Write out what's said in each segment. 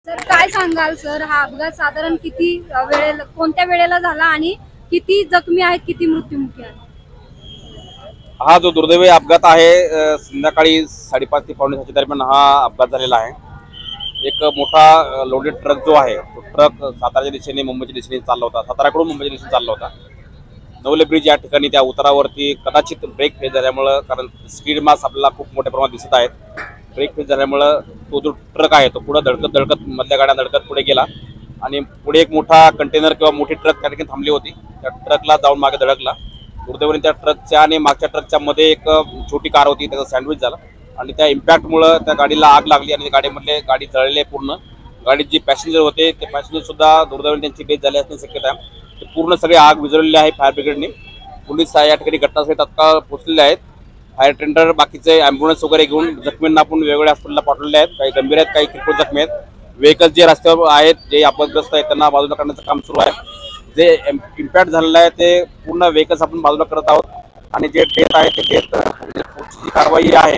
Sir काय सांगाल sir, हा अपघात साधारण किती वेळेला, कोणत्या वेळेला झाला आणि किती जखमी आहेत, किती मृत्युमुखी आहेत? हा जो दुर्दैवी अपघात आहे संध्याकाळी 5:30 ते 5:45 दरम्यान हा अपघात झालेला आहे। एक मोठा लोडेड ट्रक जो आहे तो ट्रक साताराच्या दिशेने मुंबईच्या दिशेने चालला होता, साताराकडून मुंबईच्या दिशेने चालला होता। नवले ब्रिज या ठिकाणी त्या उतारावरती कदाचित ब्रेक फेल झाल्यामुळं, कारण स्पीड मास आपल्याला खूप मोठ्या प्रमाणात दिसत आहेत, ब्रेक फेल झाल्यामुळं तो जो ट्रक आहे तो पुढे धडकत मधल्या गाड्या धडकत पुढे गेला आणि पुढे एक मोठा कंटेनर किंवा मोठी ट्रक त्या ठिकाणी थांबली होती, त्या ट्रकला जाऊन मागे धडकला। दुर्दैवाने त्या ट्रकच्या आणि मागच्या ट्रकच्या मध्ये एक छोटी कार होती, त्याचा सँडविच झाला आणि त्या इम्पॅक्टमुळे त्या गाडीला आग लागली आणि गाडी जळली पूर्ण। गाडीत जे पॅसेंजर होते ते पॅसेंजर सुद्धा दुर्दैवाने त्यांची डेथ झाली असण्याची शक्यता आहे। ते पूर्ण सगळे आग विझवलेली आहे फायर ब्रिगेडने। पोलीस या ठिकाणी घटनास्थळी तात्काळ पोहोचलेले आहेत। फायर टेंडर बाकीचे ॲम्ब्युलन्स वगैरे घेऊन जखमींना आपण वेगवेगळ्या हॉस्पिटलला पाठवलेले आहेत, काही गंभीर आहेत, काही किरकोळ जखमी आहेत। व्हेकल जे रस्त्यावर आहेत, जे अपघातग्रस्त आहेत, त्यांना बाजूला करण्याचं काम सुरू आहे। जे इम्पॅक्ट झालेलं आहे ते पूर्ण व्हेकल्स आपण बाजूला करत आहोत आणि जे डेथ आहे ते डेथ पुढची कारवाई आहे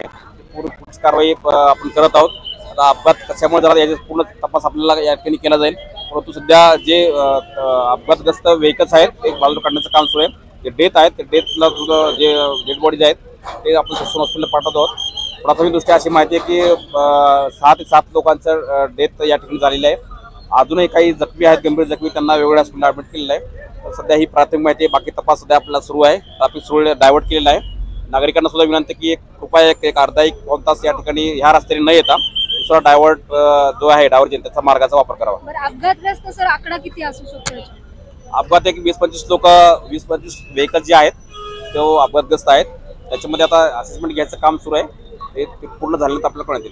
पुढची कारवाई आपण करत आहोत। आता अपघात कशामुळे झाला याचा पूर्ण तपास आपल्याला या ठिकाणी केला जाईल, परंतु सध्या जे अपघातग्रस्त व्हेकल्स आहेत ते बाजूला काढण्याचं काम सुरू आहे। जे डेथ आहेत ते डेथला जे डेड बॉडीज आहेत ते आपण ससून हॉस्पिटलला पाठवत आहोत। प्राथमिकदृष्ट्या अशी माहिती आहे की 6 ते 7 लोकांचं डेथ या ठिकाणी झालेलं आहे। अजूनही काही जखमी आहेत, गंभीर जखमी, त्यांना वेगवेगळ्या हॉस्पिटलला ॲडमिट केलेलं आहे। सध्या ही प्राथमिक माहिती आहे, बाकी तपास सध्या आपल्याला सुरू आहे। ट्रॅफिक सुरू डायव्हर्ट केलेला आहे। नागरिकांना सुद्धा विनंती की कृपया एक अर्धा 1 पाऊण तास या ठिकाणी ह्या रस्त्याने न येता दुसरा डायव्हर्ट जो आहे डायव्हर्जन त्याचा मार्गाचा वापर करावा। बरं, अपघातग्रस्त सर आकडा किती असू शकतो? अपघात एक 20-25 लोक, 20-25 व्हेकल जे आहेत ते अपघातग्रस्त आहेत। त्याच्यामध्ये आता असेसमेंट घ्यायचं काम सुरू आहे, ते पूर्ण झाल्यानंतर आपल्याला कळेल।